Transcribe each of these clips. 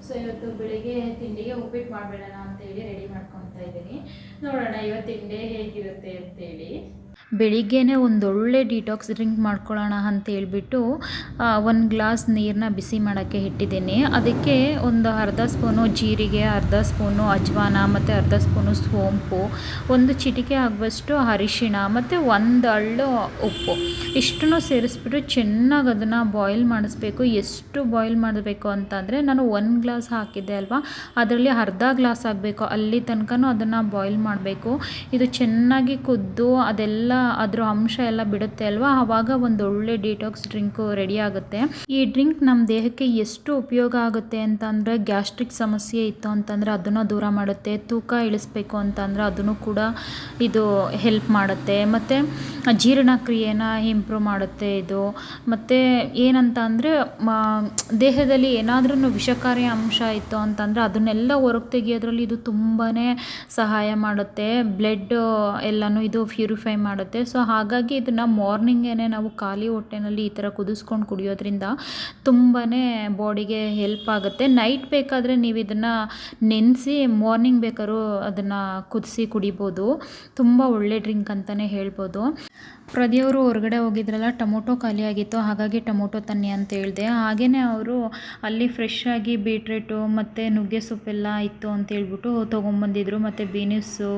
So ಇವತ್ತು ಬೆಳಿಗ್ಗೆ ತಿಂಡಿಗೆ ಉಪ್ಪಿಟ್ಟು ಮಾಡಿಬಿಡೋಣ ಅಂತೇಳಿ ರೆಡಿ ಮಾಡ್ಕೊತಾ ಇದ್ದೀನಿ. ನೋಡೋಣ ಇವತ್ತು ತಿಂಡಿ ಹೇಗಿರುತ್ತೆ ಅಂತೇಳಿ. ಬೆಳಿಗ್ಗೆನೇ ಒಂದೊಳ್ಳೆ ಡಿಟಾಕ್ಸ್ ಡ್ರಿಂಕ್ ಮಾಡ್ಕೊಳ್ಳೋಣ ಅಂತ ಹೇಳ್ಬಿಟ್ಟು ಒಂದು ಗ್ಲಾಸ್ ನೀರನ್ನ ಬಿಸಿ ಮಾಡೋಕ್ಕೆ ಇಟ್ಟಿದ್ದೀನಿ. ಅದಕ್ಕೆ ಒಂದು ಅರ್ಧ ಸ್ಪೂನು ಜೀರಿಗೆ, ಅರ್ಧ ಸ್ಪೂನು ಅಜ್ವಾನ ಮತ್ತು ಅರ್ಧ ಸ್ಪೂನು ಸೋಂಪು, ಒಂದು ಚಿಟಿಕೆ ಆಗುವಷ್ಟು ಅರಿಶಿಣ ಮತ್ತು ಒಂದು ಹರಳು ಉಪ್ಪು ಇಷ್ಟನ್ನು ಸೇರಿಸ್ಬಿಟ್ಟು ಚೆನ್ನಾಗಿ ಅದನ್ನು ಬಾಯ್ಲ್ ಮಾಡಿಸ್ಬೇಕು. ಎಷ್ಟು ಬಾಯ್ಲ್ ಮಾಡಬೇಕು ಅಂತಂದರೆ ನಾನು 1 ಗ್ಲಾಸ್ ಹಾಕಿದ್ದೆ ಅಲ್ವಾ, ಅದರಲ್ಲಿ ಅರ್ಧ ಗ್ಲಾಸ್ ಆಗಬೇಕು, ಅಲ್ಲಿ ತನಕನೂ ಅದನ್ನು ಬಾಯ್ಲ್ ಮಾಡಬೇಕು. ಇದು ಚೆನ್ನಾಗಿ ಕುದ್ದು ಅದೆಲ್ಲ ಅದ್ರ ಅಂಶ ಎಲ್ಲ ಬಿಡುತ್ತೆ ಅಲ್ವಾ, ಆವಾಗ ಒಂದೊಳ್ಳೆ ಡಿಟಾಕ್ಸ್ ಡ್ರಿಂಕು ರೆಡಿ ಆಗುತ್ತೆ. ಈ ಡ್ರಿಂಕ್ ನಮ್ಮ ದೇಹಕ್ಕೆ ಎಷ್ಟು ಉಪಯೋಗ ಆಗುತ್ತೆ ಅಂತಂದರೆ, ಗ್ಯಾಸ್ಟ್ರಿಕ್ ಸಮಸ್ಯೆ ಇತ್ತು ಅಂತಂದರೆ ಅದನ್ನು ದೂರ ಮಾಡುತ್ತೆ, ತೂಕ ಇಳಿಸ್ಬೇಕು ಅಂತಂದರೆ ಅದನ್ನು ಕೂಡ ಇದು ಹೆಲ್ಪ್ ಮಾಡುತ್ತೆ, ಮತ್ತು ಜೀರ್ಣಕ್ರಿಯೆನ ಇಂಪ್ರೂವ್ ಮಾಡುತ್ತೆ ಇದು. ಮತ್ತು ಏನಂತ ಅಂದರೆ ದೇಹದಲ್ಲಿ ಏನಾದ್ರೂ ವಿಷಕಾರಿ ಅಂಶ ಇತ್ತು ಅಂತಂದರೆ ಅದನ್ನೆಲ್ಲ ಹೊರಗೆ ತೆಗಿಯೋದ್ರಲ್ಲಿ ಇದು ತುಂಬಾ ಸಹಾಯ ಮಾಡುತ್ತೆ. ಬ್ಲಡ್ ಎಲ್ಲನೂ ಇದು ಪ್ಯೂರಿಫೈ ಮಾಡುತ್ತೆ. ಸೊ ಹಾಗಾಗಿ ಇದನ್ನು ಮಾರ್ನಿಂಗೇ ನಾವು ಖಾಲಿ ಹೊಟ್ಟೆನಲ್ಲಿ ಈ ಥರ ಕುದಿಸ್ಕೊಂಡು ಕುಡಿಯೋದ್ರಿಂದ ತುಂಬಾ ಬಾಡಿಗೆ ಹೆಲ್ಪ್ ಆಗುತ್ತೆ. ನೈಟ್ ಬೇಕಾದರೆ ನೀವು ಇದನ್ನು ನೆನೆಸಿ ಮಾರ್ನಿಂಗ್ ಬೇಕಾದ್ರೂ ಅದನ್ನು ಕುದಿಸಿ ಕುಡಿಬೋದು. ತುಂಬ ಒಳ್ಳೆ ಡ್ರಿಂಕ್ ಅಂತಲೇ ಹೇಳ್ಬೋದು. ಪ್ರದಿಯವರು ಹೊರಗಡೆ ಹೋಗಿದ್ರಲ್ಲ, ಟೊಮೊಟೊ ಖಾಲಿಯಾಗಿತ್ತು, ಹಾಗಾಗಿ ಟೊಮೊಟೊ ತನ್ನಿ ಅಂತ ಹೇಳಿದೆ. ಹಾಗೆಯೇ ಅವರು ಅಲ್ಲಿ ಫ್ರೆಶ್ ಆಗಿ ಬೀಟ್ರೇಟು ಮತ್ತು ನುಗ್ಗೆ ಸೊಪ್ಪೆಲ್ಲ ಇತ್ತು ಅಂತ ಹೇಳ್ಬಿಟ್ಟು ತೊಗೊಂಬಂದಿದ್ರು, ಮತ್ತು ಬೀನಿಸು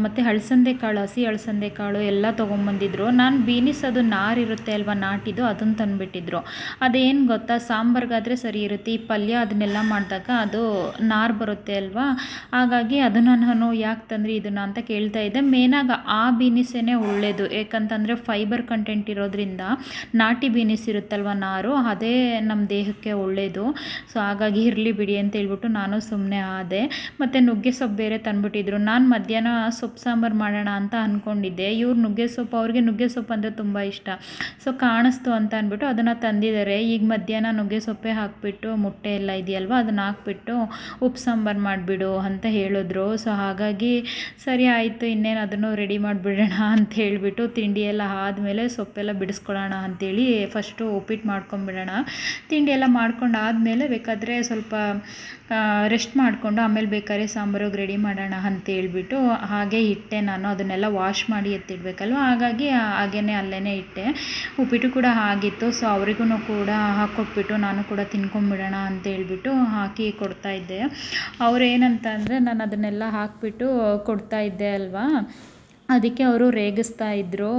ಮತ್ತು ಹಳಸಂದೆ ಕಾಳು, ಹಸಿ ಹಳಸಂದೆ ಕಾಳು ಎಲ್ಲ ತೊಗೊಂಬಂದಿದ್ರು. ನಾನು ಬೀನಿಸ್ ಅದು ನಾರು ಇರುತ್ತೆ ಅಲ್ವಾ, ನಾಟಿದ್ದು, ಅದನ್ನು ತಂದುಬಿಟ್ಟಿದ್ರು. ಅದೇನು ಗೊತ್ತಾ, ಸಾಂಬಾರ್ಗಾದರೆ ಸರಿ ಇರುತ್ತೆ, ಈ ಪಲ್ಯ ಅದನ್ನೆಲ್ಲ ಮಾಡಿದಾಗ ಅದು ನಾರು ಬರುತ್ತೆ ಅಲ್ವಾ, ಹಾಗಾಗಿ ಅದನ್ನು ನಾನು ಯಾಕೆ ತಂದ್ರಿ ಇದನ್ನು ಅಂತ ಕೇಳ್ತಾ ಇದ್ದೆ. ಮೇನಾಗಿ ಆ ಬೀನಿಸೇ ಒಳ್ಳೆಯದು, ಯಾಕಂತಂದರೆ ಫೈಬರ್ ಕಂಟೆಂಟ್ ಇರೋದ್ರಿಂದ. ನಾಟಿ ಬೀನಿಸ್ ಇರುತ್ತಲ್ವ ನಾರು, ಅದೇ ನಮ್ಮ ದೇಹಕ್ಕೆ ಒಳ್ಳೆಯದು. ಸೊ ಹಾಗಾಗಿ ಇರಲಿ ಬಿಡಿ ಅಂತ ಹೇಳ್ಬಿಟ್ಟು ನಾನು ಸುಮ್ಮನೆ ಆದೆ. ಮತ್ತು ನುಗ್ಗೆ ಸೊಪ್ಪು ಬೇರೆ ತಂದುಬಿಟ್ಟಿದ್ರು. ನಾನು ಮಧ್ಯಾಹ್ನ ಸೊಪ್ಪು ಸಾಂಬಾರು ಮಾಡೋಣ ಅಂತ ಅಂದ್ಕೊಂಡಿದ್ದೆ. ಇವ್ರು ನುಗ್ಗೆ ಸೊಪ್ಪು, ಅವ್ರಿಗೆ ನುಗ್ಗೆ ಸೊಪ್ಪು ಅಂದರೆ ತುಂಬ ಇಷ್ಟ. ಸೊ ಕಾಣಿಸ್ತು ಅಂತ ಅಂದ್ಬಿಟ್ಟು ಅದನ್ನು ತಂದಿದ್ದಾರೆ. ಈಗ ಮಧ್ಯಾಹ್ನ ನುಗ್ಗೆ ಸೊಪ್ಪೆ ಹಾಕಿಬಿಟ್ಟು, ಮೊಟ್ಟೆ ಎಲ್ಲ ಇದೆಯಲ್ವ ಅದನ್ನು ಹಾಕ್ಬಿಟ್ಟು ಉಪ್ಪು ಸಾಂಬಾರು ಮಾಡಿಬಿಡು ಅಂತ ಹೇಳಿದ್ರು. ಸೊ ಹಾಗಾಗಿ ಸರಿ ಆಯಿತು, ಇನ್ನೇನು ಅದನ್ನು ರೆಡಿ ಮಾಡಿಬಿಡೋಣ ಅಂತ ಹೇಳಿಬಿಟ್ಟು ತಿಂಡಿ ಎಲ್ಲ ಆದಮೇಲೆ ಸೊಪ್ಪೆಲ್ಲ ಬಿಡಿಸ್ಕೊಳ್ಳೋಣ ಅಂಥೇಳಿ ಫಸ್ಟು ಉಪ್ಪಿಟ್ಟು ಮಾಡ್ಕೊಂಬಿಡೋಣ. ತಿಂಡಿ ಎಲ್ಲ ಮಾಡ್ಕೊಂಡು ಆದಮೇಲೆ ಬೇಕಾದರೆ ಸ್ವಲ್ಪ ರೆಸ್ಟ್ ಮಾಡಿಕೊಂಡು ಆಮೇಲೆ ಬೇಕಾದ್ರೆ ಸಾಂಬಾರಿಗೆ ರೆಡಿ ಮಾಡೋಣ ಅಂತೇಳ್ಬಿಟ್ಟು ಹಾಗೆ ಇಟ್ಟೆ. ನಾನು ಅದನ್ನೆಲ್ಲ ವಾಶ್ ಮಾಡಿ ಎತ್ತಿಡಬೇಕಲ್ವ, ಹಾಗಾಗಿ ಹಾಗೇ ಅಲ್ಲೇ ಇಟ್ಟೆ. ಉಪ್ಪಿಟ್ಟು ಕೂಡ ಆಗಿತ್ತು. ಸೊ ಅವರಿಗೂ ಕೂಡ ಹಾಕ್ಕೊಟ್ಬಿಟ್ಟು ನಾನು ಕೂಡ ತಿನ್ಕೊಂಬಿಡೋಣ ಅಂತೇಳ್ಬಿಟ್ಟು ಹಾಕಿ ಕೊಡ್ತಾಯಿದ್ದೆ. ಅವ್ರೇನಂತ ಅಂದರೆ ನಾನು ಅದನ್ನೆಲ್ಲ ಹಾಕಿಬಿಟ್ಟು ಕೊಡ್ತಾಯಿದ್ದೆ ಅಲ್ವಾ, ಅದಕ್ಕೆ ಅವರು ರೇಗಿಸ್ತಾ ಇದ್ದರು.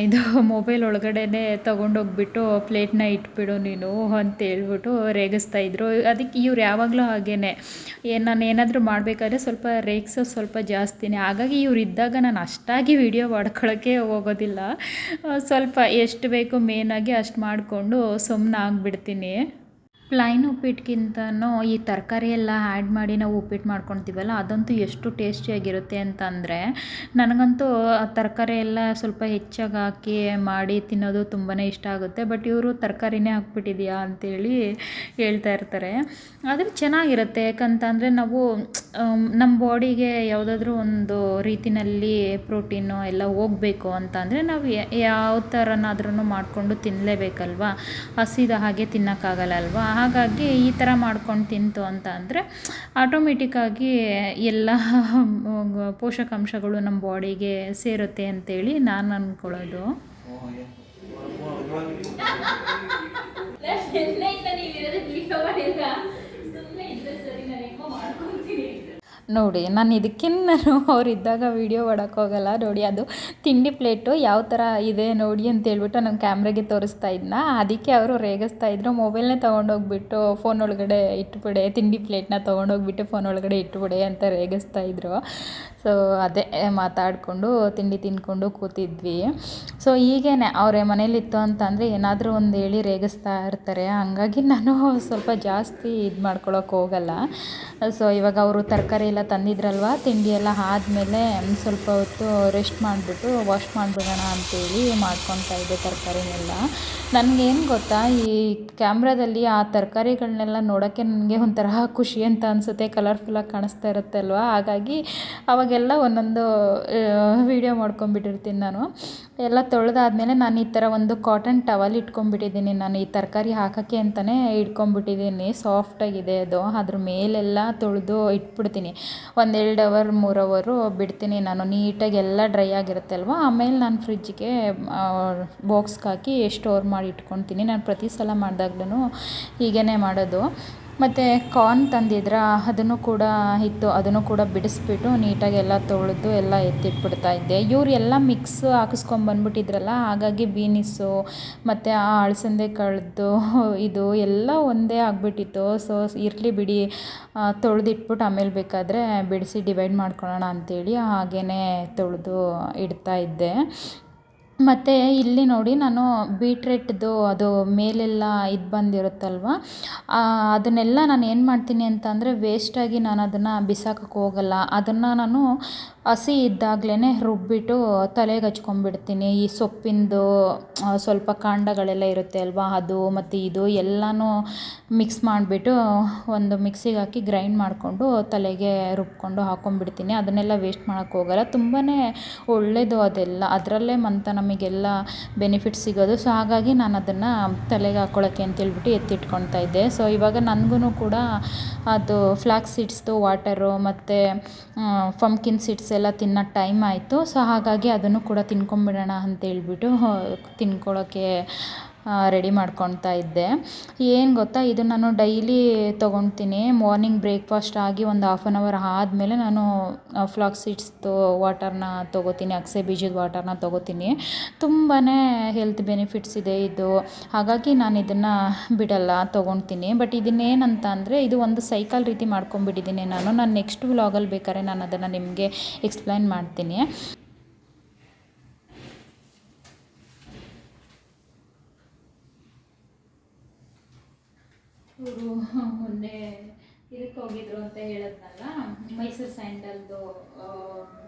ಇದು ಮೊಬೈಲ್ ಒಳಗಡೆನೇ ತೊಗೊಂಡೋಗ್ಬಿಟ್ಟು ಪ್ಲೇಟ್ನ ಇಟ್ಬಿಡು ನೀನು ಅಂತೇಳ್ಬಿಟ್ಟು ರೇಗಿಸ್ತಾ ಇದ್ದರು. ಅದಕ್ಕೆ ಇವ್ರು ಯಾವಾಗಲೂ ಹಾಗೇ, ನಾನು ಏನಾದರೂ ಮಾಡಬೇಕಾದ್ರೆ ಸ್ವಲ್ಪ ರೇಗಿಸೋದು ಸ್ವಲ್ಪ ಜಾಸ್ತಿನೇ. ಹಾಗಾಗಿ ಇವ್ರು ಇದ್ದಾಗ ನಾನು ಅಷ್ಟಾಗಿ ವಿಡಿಯೋ ಮಾಡ್ಕೊಳ್ಳೋಕ್ಕೆ ಹೋಗೋದಿಲ್ಲ. ಸ್ವಲ್ಪ ಎಷ್ಟು ಬೇಕೋ ಮೇನಾಗಿ ಅಷ್ಟು ಮಾಡಿಕೊಂಡು ಸುಮ್ಮನೆ ಆಗಿಬಿಡ್ತೀನಿ. ಪ್ಲೈನ್ ಉಪ್ಪಿಟ್ಟಿಗಿಂತನೂ ಈ ತರಕಾರಿ ಎಲ್ಲ ಆ್ಯಡ್ ಮಾಡಿ ನಾವು ಉಪ್ಪಿಟ್ಟು ಮಾಡ್ಕೊತೀವಲ್ಲ, ಅದಂತೂ ಎಷ್ಟು ಟೇಸ್ಟಿಯಾಗಿರುತ್ತೆ ಅಂತಂದರೆ, ನನಗಂತೂ ತರಕಾರಿ ಎಲ್ಲ ಸ್ವಲ್ಪ ಹೆಚ್ಚಾಗಿ ಹಾಕಿ ಮಾಡಿ ತಿನ್ನೋದು ತುಂಬಾ ಇಷ್ಟ ಆಗುತ್ತೆ. ಬಟ್ ಇವರು ತರಕಾರಿನೇ ಹಾಕ್ಬಿಟ್ಟಿದ್ಯಾ ಅಂತೇಳಿ ಹೇಳ್ತಾ ಇರ್ತಾರೆ. ಆದರೆ ಚೆನ್ನಾಗಿರುತ್ತೆ, ಯಾಕಂತಂದರೆ ನಾವು ನಮ್ಮ ಬಾಡಿಗೆ ಯಾವುದಾದ್ರೂ ಒಂದು ರೀತಿಯಲ್ಲಿ ಪ್ರೋಟೀನು ಎಲ್ಲ ಹೋಗಬೇಕು ಅಂತಂದರೆ ನಾವು ಯಾವ ಥರನಾದ್ರೂ ಮಾಡಿಕೊಂಡು ತಿನ್ನಲೇಬೇಕಲ್ವ, ಹಸಿದ ಹಾಗೆ ತಿನ್ನೋಕ್ಕಾಗಲ್ಲ ಅಲ್ವಾ. ಹಾಗಾಗಿ ಈ ಥರ ಮಾಡ್ಕೊಂಡು ತಿಂತು ಅಂತ ಅಂದರೆ ಆಟೋಮೆಟಿಕ್ಕಾಗಿ ಎಲ್ಲ ಪೋಷಕಾಂಶಗಳು ನಮ್ಮ ಬಾಡಿಗೆ ಸೇರುತ್ತೆ ಅಂತೇಳಿ ನಾನು ಅಂದ್ಕೊಳ್ಳೋದು. ನೋಡಿ, ನಾನು ಇದಕ್ಕೇನು ಅವರಿದ್ದಾಗ ವೀಡಿಯೋ ಮಾಡೋಕ್ಕೋಗಲ್ಲ. ನೋಡಿ, ಅದು ತಿಂಡಿ ಪ್ಲೇಟು ಯಾವ ಥರ ಇದೆ ನೋಡಿ ಅಂತೇಳ್ಬಿಟ್ಟು ನಾನು ಕ್ಯಾಮ್ರಾಗೆ ತೋರಿಸ್ತಾ ಇದ್ನ. ಅದಕ್ಕೆ ಅವರು ರೇಗಿಸ್ತಾ ಇದ್ರು, ಮೊಬೈಲ್ನೇ ತೊಗೊಂಡೋಗ್ಬಿಟ್ಟು ಫೋನ್ ಒಳಗಡೆ ಇಟ್ಬಿಡೆ, ತಿಂಡಿ ಪ್ಲೇಟ್ನ ತೊಗೊಂಡೋಗ್ಬಿಟ್ಟು ಫೋನ್ ಒಳಗಡೆ ಇಟ್ಬಿಡೆ ಅಂತ ರೇಗಿಸ್ತಾ ಇದ್ರು. ಸೊ ಅದೇ ಮಾತಾಡಿಕೊಂಡು ತಿಂಡಿ ತಿಂದ್ಕೊಂಡು ಕೂತಿದ್ವಿ. ಸೊ ಹೀಗೇ ಅವರೇ ಮನೇಲಿತ್ತು ಅಂತಂದರೆ ಏನಾದರೂ ಒಂದು ಹೇಳಿ ರೇಗಿಸ್ತಾ ಇರ್ತಾರೆ. ಹಂಗಾಗಿ ನಾನು ಸ್ವಲ್ಪ ಜಾಸ್ತಿ ಇದು ಮಾಡ್ಕೊಳಕ್ಕೆ ಹೋಗಲ್ಲ. ಸೊ ಇವಾಗ ಅವರು ತರಕಾರಿ ಎಲ್ಲ ತಂದಿದ್ರಲ್ವ, ತಿಂಡಿ ಎಲ್ಲ ಆದಮೇಲೆ ಸ್ವಲ್ಪ ಹೊತ್ತು ರೆಸ್ಟ್ ಮಾಡಿಬಿಟ್ಟು ವಾಶ್ ಮಾಡಿಬಿಡೋಣ ಅಂತೇಳಿ ಮಾಡ್ಕೊತಾ ಇದ್ದೆ ತರಕಾರಿನೆಲ್ಲ. ನನಗೇನು ಗೊತ್ತಾ, ಈ ಕ್ಯಾಮ್ರಾದಲ್ಲಿ ಆ ತರಕಾರಿಗಳನ್ನೆಲ್ಲ ನೋಡೋಕ್ಕೆ ನನಗೆ ಒಂಥರ ಖುಷಿ ಅಂತ ಅನಿಸುತ್ತೆ, ಕಲರ್ಫುಲ್ಲಾಗಿ ಕಾಣಿಸ್ತಾ ಇರುತ್ತಲ್ವ. ಹಾಗಾಗಿ ಅವಾಗೆಲ್ಲ ಒಂದೊಂದು ವೀಡಿಯೋ ಮಾಡ್ಕೊಂಬಿಟ್ಟಿರ್ತೀನಿ ನಾನು. ಎಲ್ಲ ತೊಳೆದಾದ್ಮೇಲೆ ನಾನು ಈ ಥರ ಒಂದು ಕಾಟನ್ ಟವಲ್ ಇಟ್ಕೊಂಡ್ಬಿಟ್ಟಿದ್ದೀನಿ. ನಾನು ಈ ತರಕಾರಿ ಹಾಕೋಕ್ಕೆ ಅಂತಲೇ ಇಟ್ಕೊಂಡ್ಬಿಟ್ಟಿದ್ದೀನಿ. ಸಾಫ್ಟಾಗಿದೆ ಅದು. ಅದ್ರ ಮೇಲೆಲ್ಲ ತೊಳೆದು ಇಟ್ಬಿಡ್ತೀನಿ. 1-2 ಅವರ್ 3 ಅವರು ಬಿಡ್ತೀನಿ ನಾನು. ನೀಟಾಗಿ ಎಲ್ಲ ಡ್ರೈ ಆಗಿರುತ್ತೆ ಅಲ್ವಾ, ಆಮೇಲೆ ನಾನು ಫ್ರಿಜ್ಜಿಗೆ ಬಾಕ್ಸ್ಗೆ ಹಾಕಿ ಸ್ಟೋರ್ ಮಾಡಿ ಇಟ್ಕೊತೀನಿ. ನಾನು ಪ್ರತಿ ಸಲ ಮಾಡಿದಾಗ್ಲೂ ಹೀಗೇ ಮಾಡೋದು. ಮತ್ತು ಕಾರ್ನ್ ತಂದಿದ್ರ ಅದನ್ನು ಕೂಡ ಇತ್ತು, ಅದನ್ನು ಕೂಡ ಬಿಡಿಸ್ಬಿಟ್ಟು ನೀಟಾಗಿ ಎಲ್ಲ ತೊಳೆದು ಎಲ್ಲ ಎತ್ತಿಟ್ಬಿಡ್ತಾ ಇದ್ದೆ. ಇವ್ರು ಎಲ್ಲ ಮಿಕ್ಸ್ ಹಾಕಿಸ್ಕೊಂಬಂದ್ಬಿಟ್ಟಿದ್ರಲ್ಲ, ಹಾಗಾಗಿ ಬೀನಿಸು ಮತ್ತು ಆ ಅಳಸಂದೆ ಕಾಳ್ದು ಇದು ಎಲ್ಲ ಒಂದೇ ಆಗಿಬಿಟ್ಟಿತ್ತು. ಸೊ ಇರಲಿ ಬಿಡಿ, ತೊಳೆದಿಟ್ಬಿಟ್ಟು ಆಮೇಲೆ ಬೇಕಾದರೆ ಬಿಡಿಸಿ ಡಿವೈಡ್ ಮಾಡ್ಕೊಳ್ಳೋಣ ಅಂಥೇಳಿ ಹಾಗೇ ತೊಳೆದು ಇಡ್ತಾ ಇದ್ದೆ. ಮತ್ತು ಇಲ್ಲಿ ನೋಡಿ, ನಾನು ಬೀಟ್ರೇಟ್ದು ಅದು ಮೇಲೆಲ್ಲ ಇದು ಬಂದಿರುತ್ತಲ್ವ, ಅದನ್ನೆಲ್ಲ ನಾನು ಏನು ಮಾಡ್ತೀನಿ ಅಂತ ಅಂದರೆ, ವೇಸ್ಟಾಗಿ ನಾನು ಅದನ್ನು ಬಿಸಾಕೋಕ್ಕೆ ಹೋಗಲ್ಲ. ಅದನ್ನು ನಾನು ಹಸಿ ಇದ್ದಾಗಲೇ ರುಬ್ಬಿಟ್ಟು ತಲೆಗೆ ಹಚ್ಕೊಂಡ್ಬಿಡ್ತೀನಿ. ಈ ಸೊಪ್ಪಿಂದು ಸ್ವಲ್ಪ ಕಾಂಡಗಳೆಲ್ಲ ಇರುತ್ತೆ ಅಲ್ವಾ, ಅದು ಮತ್ತು ಇದು ಎಲ್ಲನೂ ಮಿಕ್ಸ್ ಮಾಡಿಬಿಟ್ಟು ಒಂದು ಮಿಕ್ಸಿಗೆ ಹಾಕಿ ಗ್ರೈಂಡ್ ಮಾಡಿಕೊಂಡು ತಲೆಗೆ ರುಬ್ಕೊಂಡು ಹಾಕ್ಕೊಂಡ್ಬಿಡ್ತೀನಿ. ಅದನ್ನೆಲ್ಲ ವೇಸ್ಟ್ ಮಾಡೋಕ್ಕೆ ಹೋಗಲ್ಲ. ತುಂಬಾ ಒಳ್ಳೆಯದು ಅದೆಲ್ಲ. ಅದರಲ್ಲೇ ನಮಗೆಲ್ಲ ಬೆನಿಫಿಟ್ ಸಿಗೋದು. ಸೊ ಹಾಗಾಗಿ ನಾನು ಅದನ್ನು ತಲೆಗೆ ಹಾಕ್ಕೊಳ್ಳೋಕ್ಕೆ ಅಂತೇಳ್ಬಿಟ್ಟು ಎತ್ತಿಟ್ಕೊಳ್ತಾ ಇದ್ದೆ. ಸೊ ಇವಾಗ ನನಗೂ ಕೂಡ ಅದು ಫ್ಲಾಕ್ಸ್ ಸೀಡ್ಸ್ದು ವಾಟರು ಮತ್ತು ಪಂಪ್ಕಿನ್ ಸೀಡ್ಸ್ ಎಲ್ಲ ತಿನ್ನೋ ಟೈಮ್ ಆಯಿತು. ಸೊ ಹಾಗಾಗಿ ಅದನ್ನು ಕೂಡ ತಿನ್ಕೊಂಬಿಡೋಣ ಅಂತೇಳ್ಬಿಟ್ಟು ತಿನ್ಕೊಳ್ಳೋಕ್ಕೆ ರೆಡಿ ಮಾಡ್ಕೊಳ್ತಾ ಇದ್ದೆ. ಏನು ಗೊತ್ತಾ, ಇದು ನಾನು ಡೈಲಿ ತೊಗೊಳ್ತೀನಿ. ಮಾರ್ನಿಂಗ್ ಬ್ರೇಕ್ಫಾಸ್ಟ್ ಆಗಿ ಒಂದು 1/2 ಅವರ್ ಆದಮೇಲೆ ನಾನು ಫ್ಲಾಕ್ಸ್ ಸೀಡ್ಸ್ದು ವಾಟರ್ನ ತೊಗೋತೀನಿ, ಅಗಸೆ ಬೀಜದ ವಾಟರ್ನ ತೊಗೋತೀನಿ. ತುಂಬಾ ಹೆಲ್ತ್ ಬೆನಿಫಿಟ್ಸ್ ಇದೆ ಇದು. ಹಾಗಾಗಿ ನಾನು ಇದನ್ನು ಬಿಡಲ್ಲ, ತೊಗೊಳ್ತೀನಿ. ಬಟ್ ಇದನ್ನೇನಂತ ಅಂದರೆ, ಇದು ಒಂದು ಸೈಕಲ್ ರೀತಿ ಮಾಡ್ಕೊಂಬಿಟ್ಟಿದ್ದೀನಿ ನಾನು ನೆಕ್ಸ್ಟ್ ವ್ಲಾಗಲ್ಲಿ ಬೇಕಾದ್ರೆ ನಾನು ಅದನ್ನು ನಿಮಗೆ ಎಕ್ಸ್ಪ್ಲೈನ್ ಮಾಡ್ತೀನಿ. ಇವರು ಮೊನ್ನೆ ಇದಕ್ಕೆ ಹೋಗಿದ್ರು ಅಂತ ಹೇಳಿದ್ನಲ್ಲ, ಮೈಸೂರು ಸ್ಯಾಂಡಲ್ದು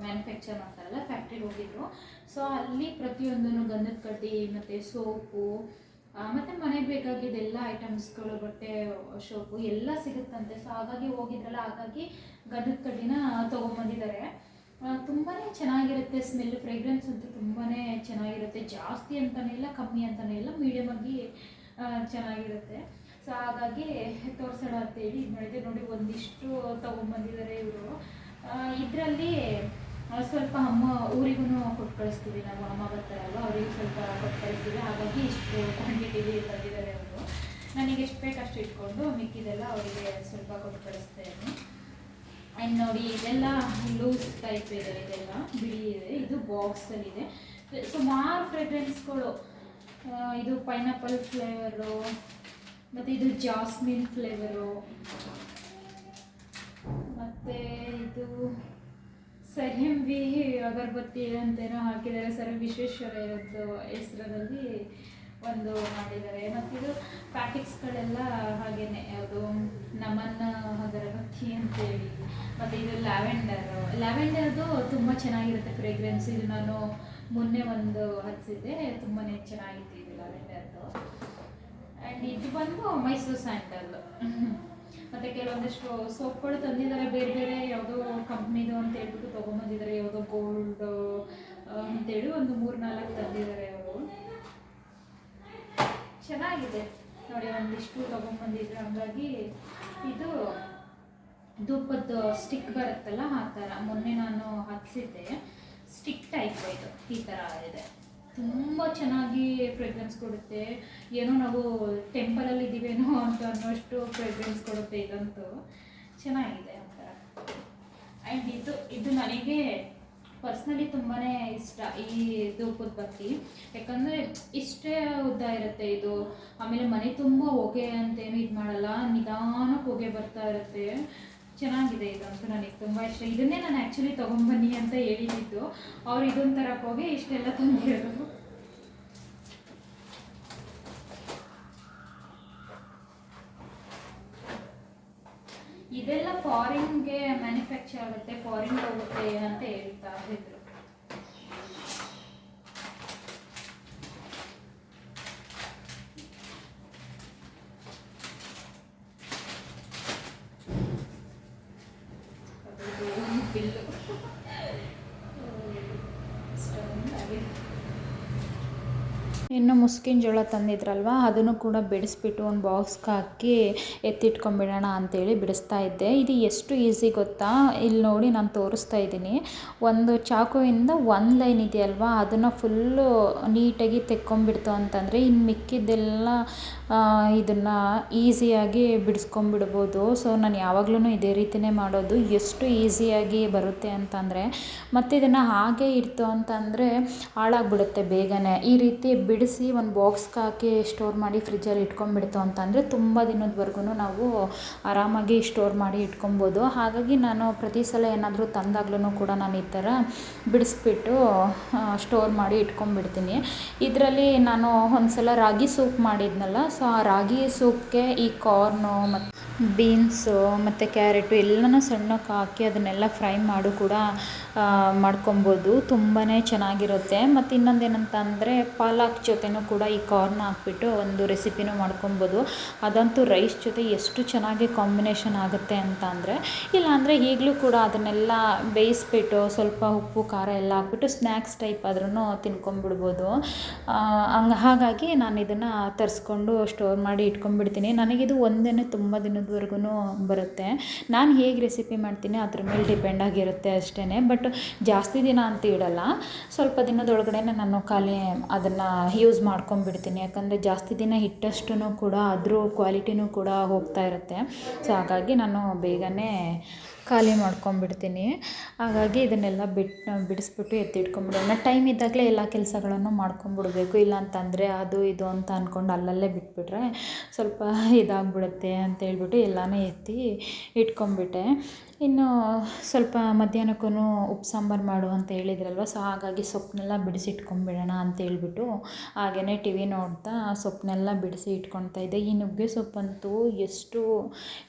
ಮ್ಯಾನುಫ್ಯಾಕ್ಚರ್ ಮಾಡ್ತಾರಲ್ಲ, ಫ್ಯಾಕ್ಟ್ರಿಗೆ ಹೋಗಿದ್ರು. ಸೊ ಅಲ್ಲಿ ಪ್ರತಿಯೊಂದೂ ಗಂಧದ ಕಡ್ಡಿ ಮತ್ತು ಸೋಪು ಮತ್ತು ಮನೆಗೆ ಬೇಕಾಗಿದ್ದೆಲ್ಲ ಐಟಮ್ಸ್ಗಳು, ಬಟ್ಟೆ, ಸೋಪು ಎಲ್ಲ ಸಿಗುತ್ತಂತೆ. ಸೊ ಹಾಗಾಗಿ ಹೋಗಿದ್ರಲ್ಲ, ಹಾಗಾಗಿ ಗಂಧದ ಕಡ್ಡಿನ ತೊಗೊಂಬಂದಿದ್ದಾರೆ. ತುಂಬಾ ಚೆನ್ನಾಗಿರುತ್ತೆ ಸ್ಮೆಲ್, ಫ್ರೇಗ್ರೆನ್ಸ್ ಅಂತೂ ತುಂಬಾ ಚೆನ್ನಾಗಿರುತ್ತೆ. ಜಾಸ್ತಿ ಅಂತಲೇ ಇಲ್ಲ, ಕಮ್ಮಿ ಅಂತಲೇ ಇಲ್ಲ, ಮೀಡಿಯಮಾಗಿ ಚೆನ್ನಾಗಿರುತ್ತೆ. ಸೊ ಹಾಗಾಗಿ ತೋರಿಸೋಣ ಅಂತೇಳಿ ಇದು ಮಾಡಿದೆ. ನೋಡಿ, ಒಂದಿಷ್ಟು ತೊಗೊಂಬಂದಿದ್ದಾರೆ ಇವರು. ಇದರಲ್ಲಿ ಸ್ವಲ್ಪ ಅಮ್ಮ ಊರಿಗೂ ಕೊಟ್ಟು ಕಳಿಸ್ತೀವಿ ನಾವು. ಅಮ್ಮ ಬರ್ತಾರಲ್ವ, ಅವರಿಗೆ ಸ್ವಲ್ಪ ಕೊಟ್ಟು ಕಳಿಸ್ತೀವಿ. ಹಾಗಾಗಿ ಇಷ್ಟು ಕ್ವಾಂಟಿಟಿಲಿ ತಂದಿದ್ದಾರೆ ಅವರು. ನನಗೆ ಎಷ್ಟು ಬೇಕು ಅಷ್ಟು ಇಟ್ಕೊಂಡು ಮಿಕ್ಕಿದೆಲ್ಲ ಅವರಿಗೆ ಸ್ವಲ್ಪ ಕೊಟ್ಟು ಕಳಿಸ್ತೇನೆ. ಆ್ಯಂಡ್ ನೋಡಿ, ಇದೆಲ್ಲ ಲೂಸ್ ಟೈಪ್ ಇದೆ, ಇದೆಲ್ಲ ಬಿಳಿ ಇದೆ. ಇದು ಬಾಕ್ಸಲ್ಲಿದೆ. ಸುಮಾರು ಫ್ರೇಗ್ರೆನ್ಸ್ಗಳು. ಇದು ಪೈನಾಪಲ್ ಫ್ಲೇವರು, ಮತ್ತು ಇದು ಜಾಸ್ಮಿನ್ ಫ್ಲೇವರು, ಮತ್ತು ಇದು ಸೆಹೆಂವಿ ಅಗರಬತ್ತಿ ಅಂತೇನೋ ಹಾಕಿದ್ದಾರೆ. ಸರ್ ವಿಶ್ವೇಶ್ವರಯ್ಯರದ್ದು ಹೆಸರಲ್ಲಿ ಒಂದು ಮಾಡಿದ್ದಾರೆ. ಮತ್ತು ಇದು ಪ್ಯಾಕೆಟ್ಸ್ಗಳೆಲ್ಲ ಹಾಗೇನೆ, ಯಾವುದು ನಮನ್ ಅಗರಬತ್ತಿ ಅಂತೇಳಿ. ಮತ್ತು ಇದು ಲ್ಯಾವೆಂಡರ್ದು ತುಂಬ ಚೆನ್ನಾಗಿರುತ್ತೆ ಫ್ರೇಗ್ರೆನ್ಸ್. ಇದು ನಾನು ಮೊನ್ನೆ ಒಂದು ಹಚ್ಚಿದ್ದೆ, ತುಂಬಾ ಚೆನ್ನಾಗಿತ್ತು ಇದು ಲ್ಯಾವೆಂಡರ್ದು. ಆ್ಯಂಡ್ ಇದು ಬಂದು ಮೈಸೂರು ಸ್ಯಾಂಡಲ್. ಮತ್ತು ಕೆಲವೊಂದಷ್ಟು ಸೋಪ್ಗಳು ತಂದಿದ್ದಾರೆ, ಬೇರೆ ಬೇರೆ ಯಾವುದೋ ಕಂಪ್ನಿದು ಅಂತ ಹೇಳ್ಬಿಟ್ಟು ತೊಗೊಂಬಂದಿದ್ದಾರೆ. ಯಾವುದೋ ಗೋಲ್ಡ್ ಅಂತೇಳಿ ಒಂದು 3-4 ತಂದಿದ್ದಾರೆ ಅವರು. ಚೆನ್ನಾಗಿದೆ ನೋಡಿ, ಒಂದಿಷ್ಟು ತೊಗೊಂಬಂದಿದ್ರು. ಹಾಗಾಗಿ ಇದು ಧೂಪದ ಸ್ಟಿಕ್ ಬರುತ್ತಲ್ಲ, ಆ ಥರ ಮೊನ್ನೆ ನಾನು ಹಚ್ಚಿದ್ದೆ. ಸ್ಟಿಕ್ ಟೈಪ್ ಇದು, ಈ ಥರ ಇದೆ. ತುಂಬ ಚೆನ್ನಾಗಿ ಫ್ರೇಗ್ರೆನ್ಸ್ ಕೊಡುತ್ತೆ. ಏನೋ ನಾವು ಟೆಂಪಲಲ್ಲಿ ಇದ್ದೀವೇನೋ ಅಂತ ಅನ್ನೋಷ್ಟು ಫ್ರೇಗ್ರೆನ್ಸ್ ಕೊಡುತ್ತೆ ಇದಂತೂ. ಚೆನ್ನಾಗಿದೆ ಒಂಥರ. ಆ್ಯಂಡ್ ಇದು ನನಗೆ ಪರ್ಸ್ನಲಿ ತುಂಬಾ ಇಷ್ಟ, ಈ ಧೂಪದ ಬತ್ತಿ. ಯಾಕಂದರೆ ಇಷ್ಟೇ ಉದ್ದ ಇರುತ್ತೆ ಇದು. ಆಮೇಲೆ ಮನೆ ತುಂಬ ಹೊಗೆ ಅಂತೇನು ಇದು ಮಾಡಲ್ಲ, ನಿಧಾನಕ್ಕೆ ಹೊಗೆ ಬರ್ತಾ ಇರುತ್ತೆ. ಚೆನ್ನಾಗಿದೆ ಇದಂತೂ, ನನಗೆ ತುಂಬ ಇಷ್ಟ. ಇದನ್ನೇ ನಾನು ಆ್ಯಕ್ಚುಲಿ ತೊಗೊಂಬನ್ನಿ ಅಂತ ಹೇಳಿದ್ದು. ಅವ್ರು ಇದೊಂದು ತರಕ್ಕೆ ಹೋಗಿ ಇಷ್ಟೆಲ್ಲ ತಂದಿರೋದು. ಇದೆಲ್ಲ ಫಾರಿನ್ಗೆ ಮ್ಯಾನುಫ್ಯಾಕ್ಚರ್ ಆಗುತ್ತೆ, ಫಾರಿನ್ ಹೋಗುತ್ತೆ ಅಂತ ಹೇಳ್ತಾ ಇದ್ರು. ಬಿಲ್ಲು ಇನ್ನು ಮುಸ್ಕಿನ ಜೋಳ ತಂದಿದ್ರಲ್ವ ಅದನ್ನು ಕೂಡ ಬಿಡಿಸ್ಬಿಟ್ಟು ಒಂದು ಬಾಕ್ಸ್ಗೆ ಹಾಕಿ ಎತ್ತಿಟ್ಕೊಂಬಿಡೋಣ ಅಂತೇಳಿ ಬಿಡಿಸ್ತಾ ಇದ್ದೆ. ಇದು ಎಷ್ಟು ಈಸಿ ಗೊತ್ತಾ, ಇಲ್ಲಿ ನೋಡಿ ನಾನು ತೋರಿಸ್ತಾ ಇದ್ದೀನಿ. ಒಂದು ಚಾಕುವಿಂದ ಒಂದು ಲೈನ್ ಇದೆಯಲ್ವಾ ಅದನ್ನು ಫುಲ್ಲು ನೀಟಾಗಿ ತೆಕ್ಕೊಂಬಿಡ್ತು ಅಂತಂದರೆ ಇನ್ನು ಮಿಕ್ಕಿದ್ದೆಲ್ಲ ಇದನ್ನು ಈಸಿಯಾಗಿ ಬಿಡಿಸ್ಕೊಂಬಿಡ್ಬೋದು. ಸೊ ನಾನು ಯಾವಾಗ್ಲೂ ಇದೇ ರೀತಿಯೇ ಮಾಡೋದು, ಎಷ್ಟು ಈಸಿಯಾಗಿ ಬರುತ್ತೆ ಅಂತಂದರೆ. ಮತ್ತು ಇದನ್ನು ಹಾಗೆ ಇಡ್ತು ಅಂತಂದರೆ ಹಾಳಾಗ್ಬಿಡುತ್ತೆ ಬೇಗನೆ. ಈ ರೀತಿ ಬಿಡಿಸಿ ಒಂದು ಬಾಕ್ಸ್ಗೆ ಹಾಕಿ ಸ್ಟೋರ್ ಮಾಡಿ ಫ್ರಿಜ್ಜಲ್ಲಿ ಇಟ್ಕೊಂಡ್ಬಿಡ್ತು ಅಂತಂದರೆ ತುಂಬ ದಿನದವರೆಗೂ ನಾವು ಆರಾಮಾಗಿ ಸ್ಟೋರ್ ಮಾಡಿ ಇಟ್ಕೊಬೋದು. ಹಾಗಾಗಿ ನಾನು ಪ್ರತಿ ಸಲ ಏನಾದರೂ ತಂದಾಗ್ಲೂ ಕೂಡ ನಾನು ಈ ಥರ ಬಿಡಿಸ್ಬಿಟ್ಟು ಸ್ಟೋರ್ ಮಾಡಿ ಇಟ್ಕೊಂಡ್ಬಿಡ್ತೀನಿ. ಇದರಲ್ಲಿ ನಾನು ಒಂದು ಸಲ ರಾಗಿ ಸೂಪ್ ಮಾಡಿದ್ನಲ್ಲ, ಸೊ ಆ ರಾಗಿ ಸೂಪ್ಗೆ ಈ ಕಾರ್ನು ಮತ್ತು ಬೀನ್ಸು ಮತ್ತು ಕ್ಯಾರೆಟು ಎಲ್ಲನೂ ಸಣ್ಣಕ್ಕೆ ಹಾಕಿ ಅದನ್ನೆಲ್ಲ ಫ್ರೈ ಮಾಡು ಕೂಡ ಮಾಡ್ಕೊಬೋದು. ತುಂಬಾ ಚೆನ್ನಾಗಿರುತ್ತೆ. ಮತ್ತು ಇನ್ನೊಂದು ಏನಂತ ಅಂದರೆ ಪಾಲಕ್ ಜೊತೆನೂ ಕೂಡ ಈ ಕಾರ್ನ್ ಹಾಕ್ಬಿಟ್ಟು ಒಂದು ರೆಸಿಪಿನೂ ಮಾಡ್ಕೊಬೋದು. ಅದಂತೂ ರೈಸ್ ಜೊತೆ ಎಷ್ಟು ಚೆನ್ನಾಗಿ ಕಾಂಬಿನೇಷನ್ ಆಗುತ್ತೆ ಅಂತ ಅಂದರೆ, ಇಲ್ಲಾಂದರೆ ಈಗಲೂ ಕೂಡ ಅದನ್ನೆಲ್ಲ ಬೇಯಿಸ್ಬಿಟ್ಟು ಸ್ವಲ್ಪ ಉಪ್ಪು ಖಾರ ಎಲ್ಲ ಹಾಕ್ಬಿಟ್ಟು ಸ್ನ್ಯಾಕ್ಸ್ ಟೈಪ್ ಆದ್ರೂ ತಿನ್ಕೊಂಬಿಡ್ಬೋದು. ಹಾಗಾಗಿ ನಾನು ಇದನ್ನು ತರಿಸ್ಕೊಂಡು ಸ್ಟೋರ್ ಮಾಡಿ ಇಟ್ಕೊಂಡ್ಬಿಡ್ತೀನಿ. ನನಗಿದು ಒಂದೇ ತುಂಬ ದಿನದವರೆಗೂ ಬರುತ್ತೆ. ನಾನು ಹೇಗೆ ರೆಸಿಪಿ ಮಾಡ್ತೀನಿ ಅದ್ರ ಮೇಲೆ ಡಿಪೆಂಡ್ ಆಗಿರುತ್ತೆ ಅಷ್ಟೇ. ಬಟ್ ಜಾಸ್ತಿ ದಿನ ಅಂತ ಇಡಲ್ಲ, ಸ್ವಲ್ಪ ದಿನದೊಳಗಡೆ ನಾನು ಖಾಲಿ ಅದನ್ನು ಯೂಸ್ ಮಾಡ್ಕೊಂಬಿಡ್ತೀನಿ. ಯಾಕಂದರೆ ಜಾಸ್ತಿ ದಿನ ಇಟ್ಟಷ್ಟು ಕೂಡ ಅದ್ರ ಕ್ವಾಲಿಟಿನೂ ಕೂಡ ಹೋಗ್ತಾ ಇರುತ್ತೆ. ಸೊ ಹಾಗಾಗಿ ನಾನು ಬೇಗನೆ ಖಾಲಿ ಮಾಡ್ಕೊಂಬಿಡ್ತೀನಿ. ಹಾಗಾಗಿ ಇದನ್ನೆಲ್ಲ ಬಿಡಿಸ್ಬಿಟ್ಟು ಎತ್ತಿಟ್ಕೊಂಬಿಡೋಣ. ಟೈಮ್ ಇದ್ದಾಗಲೇ ಎಲ್ಲ ಕೆಲಸಗಳನ್ನು ಮಾಡ್ಕೊಂಬಿಡ್ಬೇಕು. ಇಲ್ಲ ಅಂತಂದರೆ ಅದು ಇದು ಅಂತ ಅಂದ್ಕೊಂಡು ಅಲ್ಲಲ್ಲೇ ಬಿಟ್ಬಿಟ್ರೆ ಸ್ವಲ್ಪ ಇದಾಗ್ಬಿಡುತ್ತೆ ಅಂತೇಳ್ಬಿಟ್ಟು ಎಲ್ಲನೂ ಎತ್ತಿ ಇಟ್ಕೊಂಬಿಟ್ಟೆ. ಇನ್ನು ಸ್ವಲ್ಪ ಮಧ್ಯಾಹ್ನಕ್ಕೂ ಉಪ್ಪು ಸಾಂಬಾರು ಮಾಡು ಅಂತ ಹೇಳಿದ್ರಲ್ವ, ಸೊ ಹಾಗಾಗಿ ಸೊಪ್ಪನ್ನೆಲ್ಲ ಬಿಡಿಸಿ ಇಟ್ಕೊಂಬಿಡೋಣ ಅಂತೇಳ್ಬಿಟ್ಟು ಹಾಗೆಯೇ ಟಿ ವಿ ನೋಡ್ತಾ ಸೊಪ್ಪನ್ನೆಲ್ಲ ಬಿಡಿಸಿ ಇಟ್ಕೊಳ್ತಾಯಿದ್ದೆ. ಈ ನುಗ್ಗೆ ಸೊಪ್ಪಂತೂ ಎಷ್ಟು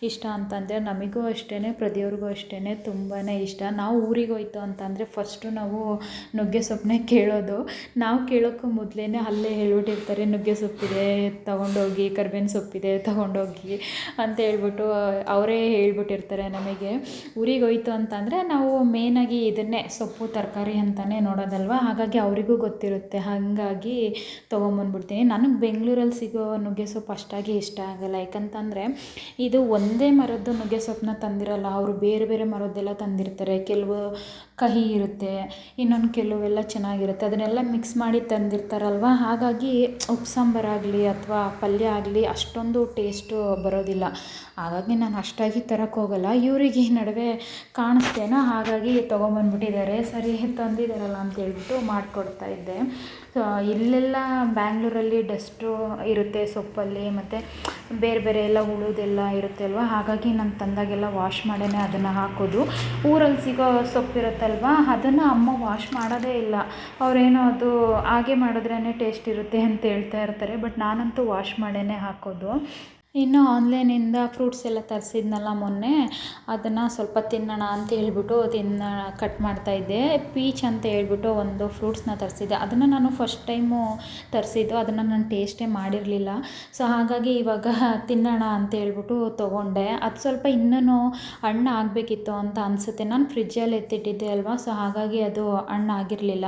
ಇಷ್ಟ ಅಂತಂದರೆ ನಮಗೂ ಅಷ್ಟೇ, ಪ್ರತಿಯವ್ರಿಗೂ ಅಷ್ಟೇ ತುಂಬಾ ಇಷ್ಟ. ನಾವು ಊರಿಗೆ ಹೋಯ್ತು ಅಂತಂದರೆ ಫಸ್ಟು ನಾವು ನುಗ್ಗೆ ಸೊಪ್ಪನ್ನೇ ಕೇಳೋದು. ನಾವು ಕೇಳೋಕ್ಕೂ ಮೊದಲೇ ಅಲ್ಲೇ ಹೇಳ್ಬಿಟ್ಟಿರ್ತಾರೆ ನುಗ್ಗೆ ಸೊಪ್ಪಿದೆ ತೊಗೊಂಡೋಗಿ, ಕರ್ಬೇವಿನ ಸೊಪ್ಪಿದೆ ತೊಗೊಂಡೋಗಿ ಅಂತ ಹೇಳ್ಬಿಟ್ಟು ಅವರೇ ಹೇಳ್ಬಿಟ್ಟಿರ್ತಾರೆ ನಮಗೆ. ಊರಿಗೆ ಹೋಯ್ತು ಅಂತಂದರೆ ನಾವು ಮೇಯ್ನಾಗಿ ಇದನ್ನೇ ಸೊಪ್ಪು ತರಕಾರಿ ಅಂತಲೇ ನೋಡೋದಲ್ವ, ಹಾಗಾಗಿ ಅವರಿಗೂ ಗೊತ್ತಿರುತ್ತೆ. ಹಾಗಾಗಿ ತೊಗೊಂಬಂದ್ಬಿಡ್ತೀನಿ. ನನಗೆ ಬೆಂಗಳೂರಲ್ಲಿ ಸಿಗೋ ನುಗ್ಗೆ ಸೊಪ್ಪು ಅಷ್ಟಾಗಿ ಇಷ್ಟ ಆಗೋಲ್ಲ. ಯಾಕಂತಂದರೆ ಇದು ಒಂದೇ ಮರದ್ದು ನುಗ್ಗೆ ಸೊಪ್ಪನ್ನ ತಂದಿರಲ್ಲ, ಅವರು ಬೇರೆ ಬೇರೆ ಮರದ್ದೆಲ್ಲ ತಂದಿರ್ತಾರೆ. ಕೆಲವು ಕಹಿ ಇರುತ್ತೆ, ಇನ್ನೊಂದು ಕೆಲವೆಲ್ಲ ಚೆನ್ನಾಗಿರುತ್ತೆ. ಅದನ್ನೆಲ್ಲ ಮಿಕ್ಸ್ ಮಾಡಿ ತಂದಿರ್ತಾರಲ್ವ, ಹಾಗಾಗಿ ಉಪ್ಪು ಸಾಂಬಾರಾಗಲಿ ಅಥವಾ ಪಲ್ಯ ಆಗಲಿ ಅಷ್ಟೊಂದು ಟೇಸ್ಟು ಬರೋದಿಲ್ಲ. ಹಾಗಾಗಿ ನಾನು ಅಷ್ಟಾಗಿ ತರಕ್ಕೆ ಹೋಗಲ್ಲ. ಇವರಿಗೆ ಈ ನಡುವೆ ಕಾಣಿಸ್ತೇನೋ, ಹಾಗಾಗಿ ತೊಗೊಂಬಂದ್ಬಿಟ್ಟಿದ್ದಾರೆ. ಸರಿ ತಂದಿದ್ದಾರಲ್ಲ ಅಂತೇಳ್ಬಿಟ್ಟು ಮಾಡಿಕೊಡ್ತಾಯಿದ್ದೆ. ಸೊ ಇಲ್ಲೆಲ್ಲ ಬ್ಯಾಂಗ್ಳೂರಲ್ಲಿ ಡಸ್ಟು ಇರುತ್ತೆ ಸೊಪ್ಪಲ್ಲಿ, ಮತ್ತು ಬೇರೆ ಬೇರೆ ಎಲ್ಲ ಹುಳುದೆಲ್ಲ ಇರುತ್ತೆ ಅಲ್ವ, ಹಾಗಾಗಿ ನಾನು ತಂದಾಗೆಲ್ಲ ವಾಶ್ ಮಾಡೇ ಅದನ್ನು ಹಾಕೋದು. ಊರಲ್ಲಿ ಸಿಗೋ ಸೊಪ್ಪಿರುತ್ತಲ್ವ ಅದನ್ನು ಅಮ್ಮ ವಾಶ್ ಮಾಡೋದೇ ಇಲ್ಲ. ಅವರೇನೋ ಅದು ಹಾಗೆ ಮಾಡಿದ್ರೇ ಟೇಸ್ಟ್ ಇರುತ್ತೆ ಅಂತ ಹೇಳ್ತಾ ಇರ್ತಾರೆ. ಬಟ್ ನಾನಂತೂ ವಾಶ್ ಮಾಡೇ ಹಾಕೋದು. ಇನ್ನು ಆನ್ಲೈನಿಂದ ಫ್ರೂಟ್ಸ್ ಎಲ್ಲ ತರಿಸಿದ್ನಲ್ಲ ಮೊನ್ನೆ, ಅದನ್ನು ಸ್ವಲ್ಪ ತಿನ್ನೋಣ ಅಂತ ಹೇಳ್ಬಿಟ್ಟು ಕಟ್ ಮಾಡ್ತಾಯಿದ್ದೆ. ಪೀಚ್ ಅಂತ ಹೇಳ್ಬಿಟ್ಟು ಒಂದು ಫ್ರೂಟ್ಸ್ನ ತರಿಸಿದ್ದೆ. ಅದನ್ನು ನಾನು ಫಸ್ಟ್ ಟೈಮು ತರಿಸಿದ್ದು, ಅದನ್ನು ನಾನು ಟೇಸ್ಟೇ ಮಾಡಿರಲಿಲ್ಲ. ಸೊ ಹಾಗಾಗಿ ಇವಾಗ ತಿನ್ನೋಣ ಅಂತ ಹೇಳ್ಬಿಟ್ಟು ತೊಗೊಂಡೆ. ಅದು ಸ್ವಲ್ಪ ಇನ್ನೂ ಹಣ್ಣು ಆಗಬೇಕಿತ್ತು ಅಂತ ಅನಿಸುತ್ತೆ. ನಾನು ಫ್ರಿಜ್ಜಲ್ಲಿ ಎತ್ತಿಟ್ಟಿದ್ದೆ ಅಲ್ವಾ, ಸೊ ಹಾಗಾಗಿ ಅದು ಹಣ್ಣು ಆಗಿರಲಿಲ್ಲ.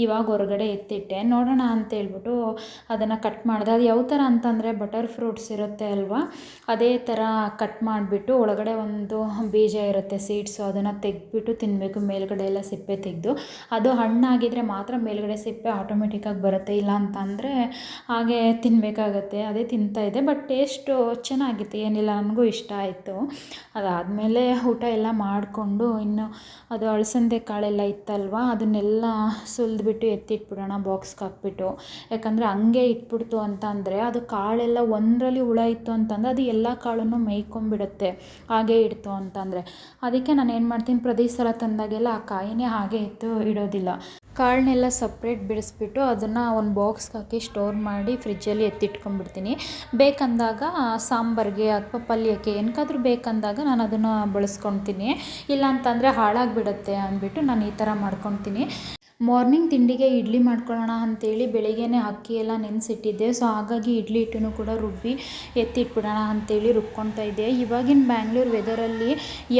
ಇವಾಗ ಹೊರಗಡೆ ಎತ್ತಿಟ್ಟೆ, ನೋಡೋಣ ಅಂತ ಹೇಳ್ಬಿಟ್ಟು ಅದನ್ನು ಕಟ್ ಮಾಡಿದೆ. ಅದು ಯಾವ ಥರ ಅಂತಂದರೆ ಬಟರ್ ಫ್ರೂಟ್ಸ್ ಇರುತ್ತೆ ಅಲ್ವಾ, ಅದೇ ಥರ ಕಟ್ ಮಾಡಿಬಿಟ್ಟು ಒಳಗಡೆ ಒಂದು ಬೀಜ ಇರುತ್ತೆ ಸೀಡ್ಸು, ಅದನ್ನು ತೆಗೆದ್ಬಿಟ್ಟು ತಿನ್ನಬೇಕು. ಮೇಲ್ಗಡೆ ಎಲ್ಲ ಸಿಪ್ಪೆ ತೆಗೆದು, ಅದು ಹಣ್ಣಾಗಿದ್ದರೆ ಮಾತ್ರ ಮೇಲ್ಗಡೆ ಸಿಪ್ಪೆ ಆಟೋಮೆಟಿಕ್ಕಾಗಿ ಬರುತ್ತೆ, ಇಲ್ಲ ಅಂತಂದರೆ ಹಾಗೆ ತಿನ್ನಬೇಕಾಗತ್ತೆ. ಅದೇ ತಿಂತಾಯಿದ್ದೆ. ಬಟ್ ಟೇಸ್ಟು ಚೆನ್ನಾಗಿತ್ತು, ಏನಿಲ್ಲ, ನನಗೂ ಇಷ್ಟ ಆಯಿತು. ಅದಾದಮೇಲೆ ಊಟ ಎಲ್ಲ ಮಾಡಿಕೊಂಡು ಇನ್ನು ಅದು ಅಳಸಂದೆ ಕಾಳೆಲ್ಲ ಇತ್ತಲ್ವ, ಅದನ್ನೆಲ್ಲ ಸುಲಿದ್ಬಿಟ್ಟು ಎತ್ತಿಟ್ಬಿಡೋಣ ಬಾಕ್ಸ್ಗೆ ಹಾಕ್ಬಿಟ್ಟು. ಯಾಕಂದರೆ ಹಂಗೆ ಇಟ್ಬಿಡ್ತು ಅಂತಂದರೆ ಅದು ಕಾಳೆಲ್ಲ ಒಂದರಲ್ಲಿ ಹುಳ ಇತ್ತು ಅಂತಂದರೆ ಅದು ಎಲ್ಲ ಕಾಳನ್ನು ಮೇಯ್ಕೊಂಬಿಡುತ್ತೆ ಹಾಗೆ ಇಡ್ತು ಅಂತಂದರೆ. ಅದಕ್ಕೆ ನಾನು ಏನು ಮಾಡ್ತೀನಿ, ಪ್ರತಿ ಸಲ ತಂದಾಗೆಲ್ಲ ಆ ಕಾಯಿನೇ ಹಾಗೆ ಇತ್ತು ಇಡೋದಿಲ್ಲ. ಕಾಳನ್ನೆಲ್ಲ ಸಪ್ರೇಟ್ ಬಿಡಿಸ್ಬಿಟ್ಟು ಅದನ್ನು ಒಂದು ಬಾಕ್ಸ್ಗೆ ಹಾಕಿ ಸ್ಟೋರ್ ಮಾಡಿ ಫ್ರಿಜ್ಜಲ್ಲಿ ಎತ್ತಿಟ್ಕೊಂಡ್ಬಿಡ್ತೀನಿ. ಬೇಕಂದಾಗ ಸಾಂಬಾರಿಗೆ ಅಥವಾ ಪಲ್ಯಕ್ಕೆ ಏನಕ್ಕಾದ್ರೂ ಬೇಕಂದಾಗ ನಾನು ಅದನ್ನು ಬಳಸ್ಕೊಳ್ತೀನಿ. ಇಲ್ಲ ಅಂತಂದರೆ ಹಾಳಾಗಿಬಿಡುತ್ತೆ ಅಂದ್ಬಿಟ್ಟು ನಾನು ಈ ಥರ ಮಾಡ್ಕೊಳ್ತೀನಿ. ಮಾರ್ನಿಂಗ್ ತಿಂಡಿಗೆ ಇಡ್ಲಿ ಮಾಡ್ಕೊಳ್ಳೋಣ ಅಂತೇಳಿ ಬೆಳಿಗ್ಗೆನೇ ಅಕ್ಕಿ ಎಲ್ಲ ನೆನೆಸಿಟ್ಟಿದ್ದೆ. ಸೊ ಹಾಗಾಗಿ ಇಡ್ಲಿ ಹಿಟ್ಟನ್ನು ಕೂಡ ರುಬ್ಬಿ ಎತ್ತಿಟ್ಬಿಡೋಣ ಅಂತೇಳಿ ರುಬ್ಕೊತಾ ಇದ್ದೆ. ಇವಾಗಿನ ಬ್ಯಾಂಗ್ಳೂರು ವೆದರಲ್ಲಿ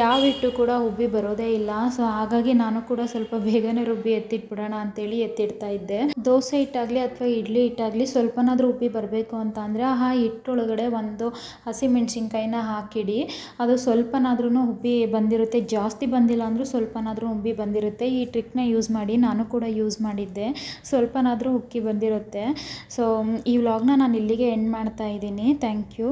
ಯಾವ ಹಿಟ್ಟು ಕೂಡ ಉಬ್ಬಿ ಬರೋದೇ ಇಲ್ಲ. ಸೊ ಹಾಗಾಗಿ ನಾನು ಕೂಡ ಸ್ವಲ್ಪ ಬೇಗನೆ ರುಬ್ಬಿ ಎತ್ತಿಟ್ಬಿಡೋಣ ಅಂತೇಳಿ ಎತ್ತಿಡ್ತಾ ಇದ್ದೆ. ದೋಸೆ ಹಿಟ್ಟಾಗಲಿ ಅಥವಾ ಇಡ್ಲಿ ಹಿಟ್ಟಾಗಲಿ ಸ್ವಲ್ಪನಾದರೂ ಉಬ್ಬಿ ಬರಬೇಕು ಅಂತ ಅಂದರೆ ಆ ಹಿಟ್ಟೊಳಗಡೆ ಒಂದು ಹಸಿಮೆಣ್ಸಿನ್ಕಾಯಿನ ಹಾಕಿಡಿ. ಅದು ಸ್ವಲ್ಪನಾದ್ರೂ ಉಬ್ಬಿ ಬಂದಿರುತ್ತೆ, ಜಾಸ್ತಿ ಬಂದಿಲ್ಲ ಅಂದರೂ ಸ್ವಲ್ಪನಾದರೂ ಉಬ್ಬಿ ಬಂದಿರುತ್ತೆ. ಈ ಟ್ರಿಕ್ನ ಯೂಸ್ ಮಾಡಿ, ನಾನು ಕೂಡ ಯೂಸ್ ಮಾಡಿದ್ದೆ, ಸ್ವಲ್ಪನಾದರೂ ಉಕ್ಕಿ ಬಂದಿರುತ್ತೆ. ಸೊ ಈ ವ್ಲಾಗ್ನ ನಾನು ಇಲ್ಲಿಗೆ ಎಂಡ್ ಮಾಡ್ತಾ ಇದ್ದೀನಿ. Thank you.